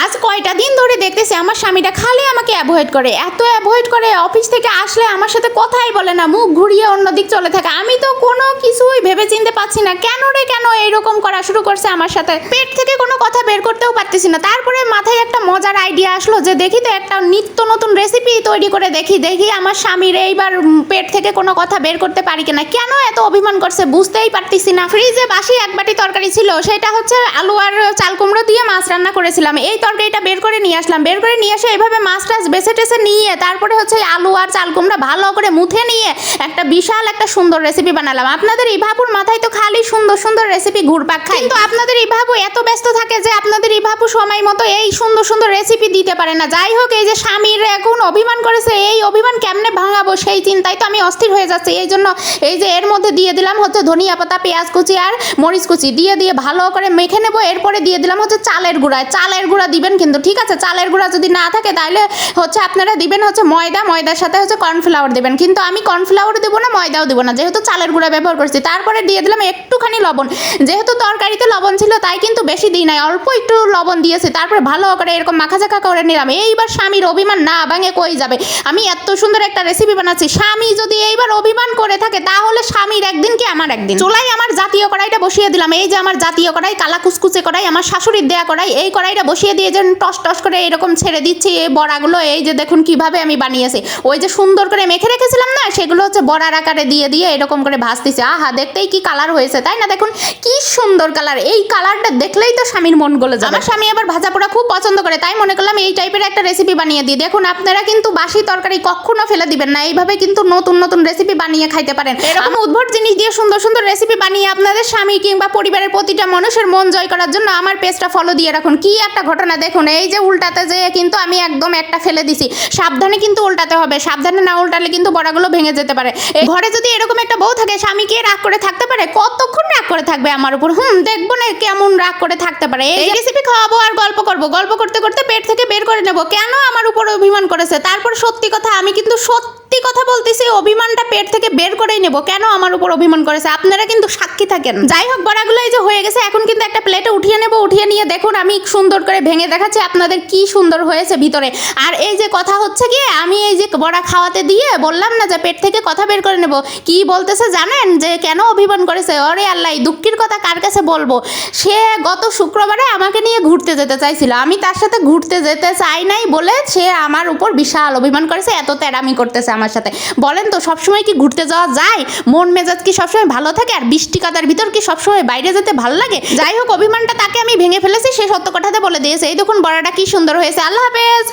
আজ কয়টা দিন ধরে দেখতেছি আমার স্বামীটা খালি আমাকে অ্যাভয়েড করে, এত অ্যাভয়েড করে, অফিস থেকে আসলে আমার সাথে কথাই বলে না, মুখ ঘুরিয়ে অন্যদিক চলে থাকে। আমি তো কোনো কিছুই ভেবে চিনতে পারছি না কেন রে কেন এইরকম করা শুরু করছে আমার সাথে। পেট থেকে কোনো কথা বের করতেও পারতেছি না। তারপরে মাথায় একটা মজার আইডিয়া আসলো যে দেখি তো একটা নিত্য নতুন রেসিপি তৈরি করে দেখি আমার স্বামীর এইবার পেট থেকে কোনো কথা বের করতে পারি কিনা। কেন এত অভিমান করছে বুঝতেই পারতেছি না। ফ্রিজে বাসি এক বাটি তরকারি ছিল, সেটা হচ্ছে আলু আর চাল কুমড়ো দিয়ে মাছ রান্না করেছিলাম। এই তরকারিটা বের করে নিয়ে আসলাম, বের করে নিয়ে এসে এভাবে মাছ টাছ বেছে টেছে নিয়ে তারপরে হচ্ছে আলু আর চাল কুমড়া ভালো করে মুথে নিয়ে একটা বিশাল একটা সুন্দর রেসিপি বানালাম। আপনাদের ইভাপুর মাথায় তো খালি সুন্দর সুন্দর রেসিপি ঘুরপাক খায়, কিন্তু আপনাদের ইভাপু এত ব্যস্ত থাকে যে আপনাদের ইভাপু সময় মতো এই সুন্দর সুন্দর রেসিপি দিতে পারে না। যাই হোক, এই যে স্বামীর এখন অভিমান করেছে, এই অভিমান কেমনে ভাঙাবো সেই চিন্তায় তো আমি অস্থির হয়ে যাচ্ছি। এই জন্য এই যে এর মধ্যে দিয়ে দিলাম হচ্ছে ধনিয়া পাতা, পেঁয়াজ কুচি আর মরিচ কুচি দিয়ে ভালো করে মেখে নেবো। এরপরে দিয়ে দিলাম হচ্ছে চালের গুঁড়া। চালের গুঁড়া দিবেন কিন্তু, ঠিক আছে? চালের গুঁড়া যদি না থাকে তাহলে হচ্ছে আপনারা দিবেন হচ্ছে ময়দা, ময়দার সাথে হচ্ছে কর্নফ্লাওয়ার দেবেন। কিন্তু আমি কর্নফ্লাওয়ার দেবো না, ময়দাও দেবো না, যেহেতু চালের গুঁড়া ব্যবহার করছি। তারপরে দিয়ে দিলাম একটুখানি লবণ, যেহেতু তরকারিতে লবণ ছিল তাই কিন্তু বেশি দিই নাই, অল্প একটু লবণ দিয়েছি। তারপরে ভালো করে এরকম মাখাচাখা করে নিলাম। এইবার স্বামীর অভিমান না ভাঙে কই যাবে? আমি এত সুন্দর একটা রেসিপি বানাচ্ছি, স্বামী যদি এইবার অভিমান করে থাকে তাহলে স্বামীর একদিন কি আমার একদিন। চুলায় আমার জাতীয় কড়াইটা বসিয়ে দিলাম। এই যে আমার জাতীয় কড়াই, কালা কুচকুচে কড়াই, আমার শাশুড়ির দেয়া কড়াই। এই কড়াইটা বসিয়ে দিয়ে যে টস টস করে এরকম ছেড়ে দিচ্ছি এই বড়াগুলো। এই যে দেখুন কিভাবে আমি বানিয়েছি, ওই যে সুন্দর করে মেখে রেখেছিলাম না, সেগুলো হচ্ছে বড়ার আকারে দিয়ে এরকম করে ভাজতেছি। আহা, দেখতেই কি কালার হয়েছে তাই না? দেখুন কি সুন্দর কালার। এই কালারটা দেখলেই তো স্বামীর মন গলে যাবে। আমার স্বামী আবার ভাজা পোড়া খুব পছন্দ করে, তাই মনে করলাম এই টাইপের একটা রেসিপি বানিয়ে দিই। দেখুন আপনারা কিন্তু বাসি তরকারি কখনো ফেলে দিবেন না, এইভাবে কিন্তু নতুন নতুন রেসিপি বানিয়ে খাইতে পারেন। এরকম উদ্ভট জিনিস দিয়ে সুন্দর সুন্দর রেসিপি বানিয়ে আপনাদের স্বামী কিংবা পরিবারের প্রতিটা মানুষের মন জয় করার জন্য আমার পেজটা ফলো দিয়ে রাখুন। কি একটা ঘটনা দেখুন, এই যে উল্টাতে যেয়ে কিন্তু আমি একদম একটা ফেলে দিছি। সাবধানে কিন্তু উল্টাতে হবে, সাবধানে না উল্টালে কিন্তু বড়াগুলো ভেঙে যেতে পারে। এই ঘরে যদি এরকম একটা বউ থাকে, স্বামীকে রাগ করে থাকতে পারে? কতক্ষণ রাগ করে থাকবে আমার উপর? দেখবো না কেমন রাগ করে থাকতে পারে। এই রেসিপি খাওয়াবো আর গল্প করবো, গল্প করতে করতে পেট থেকে বের করে নেবো কেন আমার উপর অভিমান করেছে। তারপর সত্যি কথা, আমি কিন্তু সত্যি কথা বলতেছি, অভিমানটা পেট থেকে বের করেই নেবো কেন আমার উপর অভিমান করেছে। আপনারা কিন্তু সাক্ষী থাকেন। যাই হোক, বড়াগুলো এই যে হয়ে গেছে, এখন কিন্তু একটা প্লেটে উঠিয়ে নেবো। উঠিয়ে নিয়ে দেখুন আমি সুন্দর করে ভেঙে দেখাচ্ছি আপনাদের কি সুন্দর হয়েছে ভিতরে। আর এই যে কথা হচ্ছে কি, আমি এই যে বড়া খাওয়াতে দিয়ে বললাম না যে পেট থেকে কথা বের করে নেবো, কি বলতেছে জানেন? যে কেন অভিমান করেছে। ওরে আল্লাহ, দুঃখের কথা কার কাছে বলবো। সে গত শুক্রবারে আমাকে নিয়ে ঘুরতে যেতে চাইছিল, আমি তার সাথে ঘুরতে যেতে চাই নাই বলে সে আমার উপর বিশাল অভিমান করেছে, এত তেড়ামি করতেছে আমার সাথে। বলেন তো সবসময় কি ঘুরতে যাওয়া যায়? মন মেজাজ কি সবসময় ভালো থাকে? আর বৃষ্টি কাদার ভিতর কি সবসময় বাইরে যেতে ভালো লাগে? যাই হোক, অভিমানটা তাকে আমি ভেঙে ফেলেছি, সে সত্য কথাতে বলে দিয়েছে। এই দেখুন বড়াটা কি সুন্দর হয়েছে। আল্লাহ হাফেজ।